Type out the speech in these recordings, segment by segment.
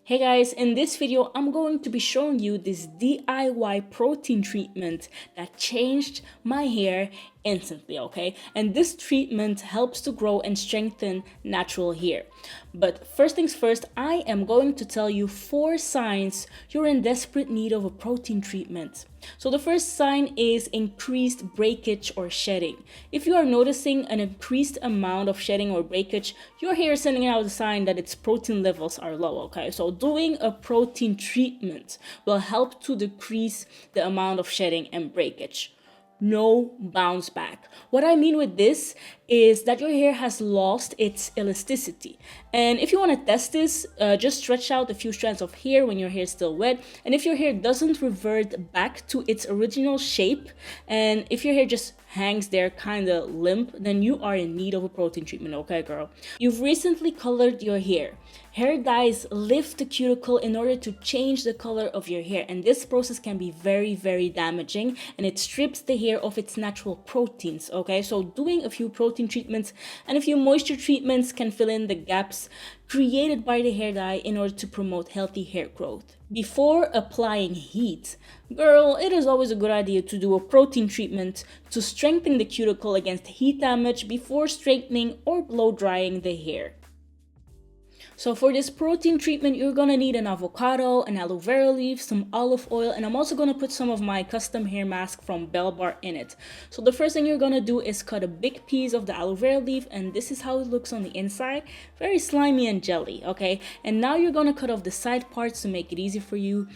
Hey guys, in this video, I'm going to be showing you this DIY protein treatment that changed my hair instantly, okay? And this treatment helps to grow and strengthen natural hair. But first things first, I am going to tell you 4 signs you're in desperate need of a protein treatment. So the first sign is increased breakage or shedding. If you are noticing an increased amount of shedding or breakage, your hair is sending out a sign that its protein levels are low, okay? So doing a protein treatment will help to decrease the amount of shedding and breakage. No bounce back. What I mean with this is that your hair has lost its elasticity. And if you want to test this, just stretch out a few strands of hair when your hair is still wet. And if your hair doesn't revert back to its original shape, and if your hair just hangs there kind of limp, then you are in need of a protein treatment, okay, girl? You've recently colored your hair. Hair dyes lift the cuticle in order to change the color of your hair, and this process can be very, very damaging, and it strips the hair of its natural proteins, okay? So doing a few protein treatments and a few moisture treatments can fill in the gaps created by the hair dye in order to promote healthy hair growth. Before applying heat, girl, it is always a good idea to do a protein treatment to strengthen the cuticle against heat damage before straightening or blow drying the hair. So for this protein treatment, you're gonna need an avocado, an aloe vera leaf, some olive oil, and I'm also gonna put some of my custom hair mask from Belgium in it. So the first thing you're gonna do is cut a big piece of the aloe vera leaf, and this is how it looks on the inside. Very slimy and jelly, okay? And now you're gonna cut off the side parts to make it easy for you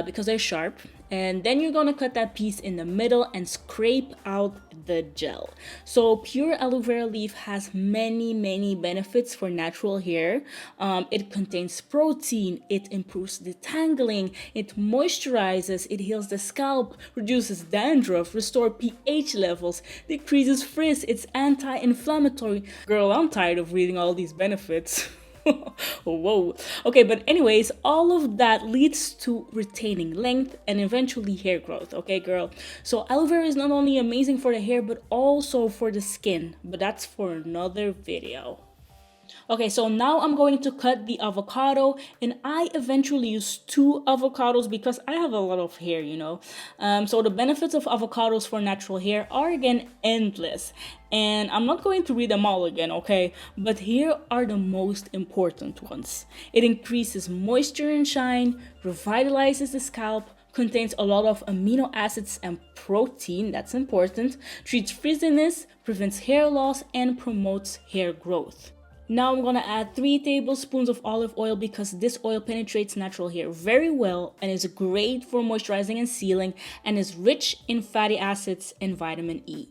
because they're sharp. And then you're gonna cut that piece in the middle and scrape out the gel. So pure aloe vera leaf has many benefits for natural hair. It contains protein, it improves detangling, it moisturizes, it heals the scalp, reduces dandruff, restores pH levels, decreases frizz, it's anti-inflammatory. Girl, I'm tired of reading all these benefits. Whoa. Okay, but anyways, all of that leads to retaining length and eventually hair growth, okay, girl? So aloe vera is not only amazing for the hair, but also for the skin. But that's for another video. Okay, so now I'm going to cut the avocado, and I eventually use 2 avocados because I have a lot of hair, you know. So the benefits of avocados for natural hair are again endless, and I'm not going to read them all again, okay? But here are the most important ones. It increases moisture and shine, revitalizes the scalp, contains a lot of amino acids and protein, that's important, treats frizziness, prevents hair loss, and promotes hair growth. Now I'm gonna add 3 tablespoons of olive oil because this oil penetrates natural hair very well and is great for moisturizing and sealing and is rich in fatty acids and vitamin E.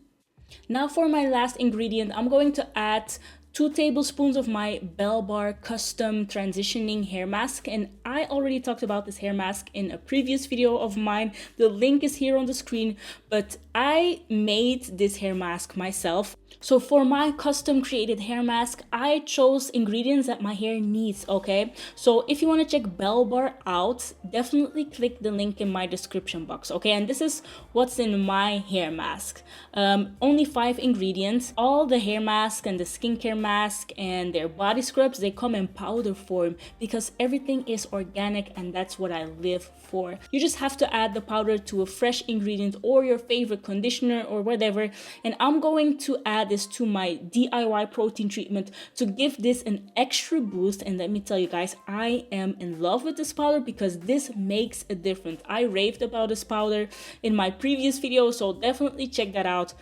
Now for my last ingredient, I'm going to add 2 tablespoons of my Belbar custom transitioning hair mask, and I already talked about this hair mask in a previous video of mine. The link is here on the screen, but I made this hair mask myself. So for my custom created hair mask, I chose ingredients that my hair needs, okay? So if you want to check Belbar out, definitely click the link in my description box, okay? And this is what's in my hair mask. Only 5 ingredients. All the hair mask and the skincare mask and their body scrubs, they come in powder form because everything is organic, and that's what I live for. You just have to add the powder to a fresh ingredient or your favorite conditioner or whatever, and I'm going to add this to my DIY protein treatment to give this an extra boost. And let me tell you guys, I am in love with this powder because this makes a difference. I raved about this powder in my previous video, so definitely check that out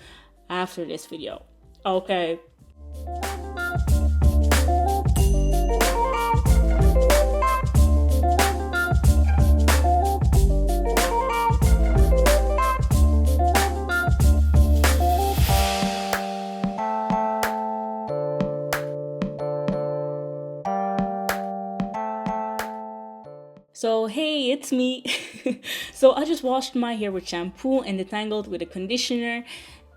after this video, okay? So hey, it's me. So I just washed my hair with shampoo and detangled with a conditioner,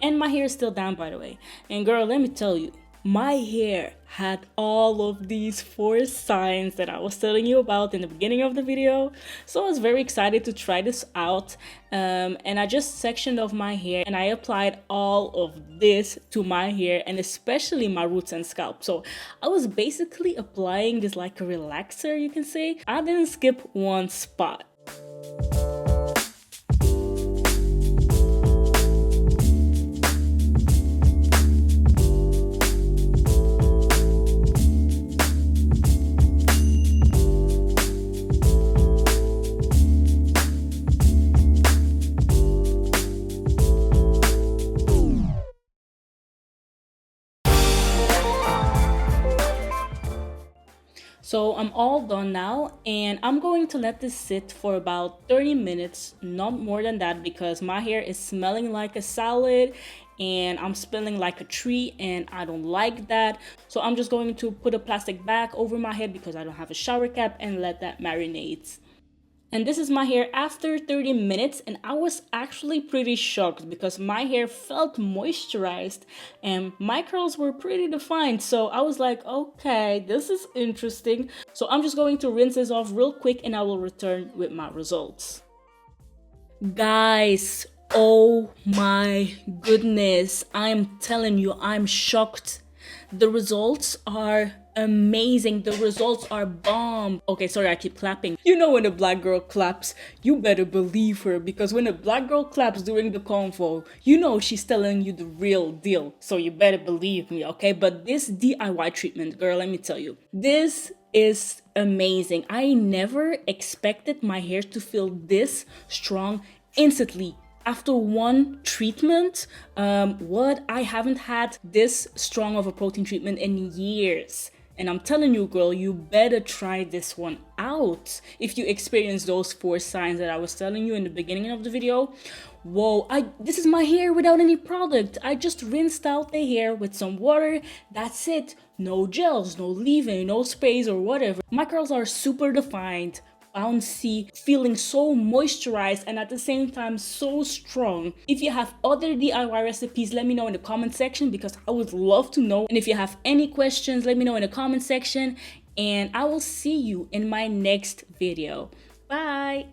and my hair is still down, by the way. And girl, let me tell you, my hair had all of these 4 signs that I was telling you about in the beginning of the video. So I was very excited to try this out, and I just sectioned off my hair and I applied all of this to my hair, and especially my roots and scalp. So I was basically applying this like a relaxer, you can say. I didn't skip one spot. So I'm all done now, and I'm going to let this sit for about 30 minutes, not more than that, because my hair is smelling like a salad and I'm smelling like a tree, and I don't like that. So I'm just going to put a plastic bag over my head because I don't have a shower cap and let that marinate. And this is my hair after 30 minutes, and I was actually pretty shocked because my hair felt moisturized and my curls were pretty defined. So I was like, okay, this is interesting. So I'm just going to rinse this off real quick and I will return with my results. Guys, oh my goodness, I'm telling you, I'm shocked. The results are amazing. The results are bomb. Okay, sorry, I keep clapping. You know, when a black girl claps, you better believe her, because when a black girl claps during the convo, you know she's telling you the real deal. So you better believe me, okay? But this DIY treatment, girl, let me tell you, this is amazing. I never expected my hair to feel this strong instantly. After one treatment, I haven't had this strong of a protein treatment in years. And I'm telling you, girl, you better try this one out. If you experience those 4 signs that I was telling you in the beginning of the video. Whoa, this is my hair without any product. I just rinsed out the hair with some water. That's it. No gels, no leave-in, no sprays or whatever. My curls are super defined, bouncy, feeling so moisturized, and at the same time so strong. If you have other DIY recipes, let me know in the comment section, because I would love to know. And if you have any questions, let me know in the comment section, and I will see you in my next video. Bye.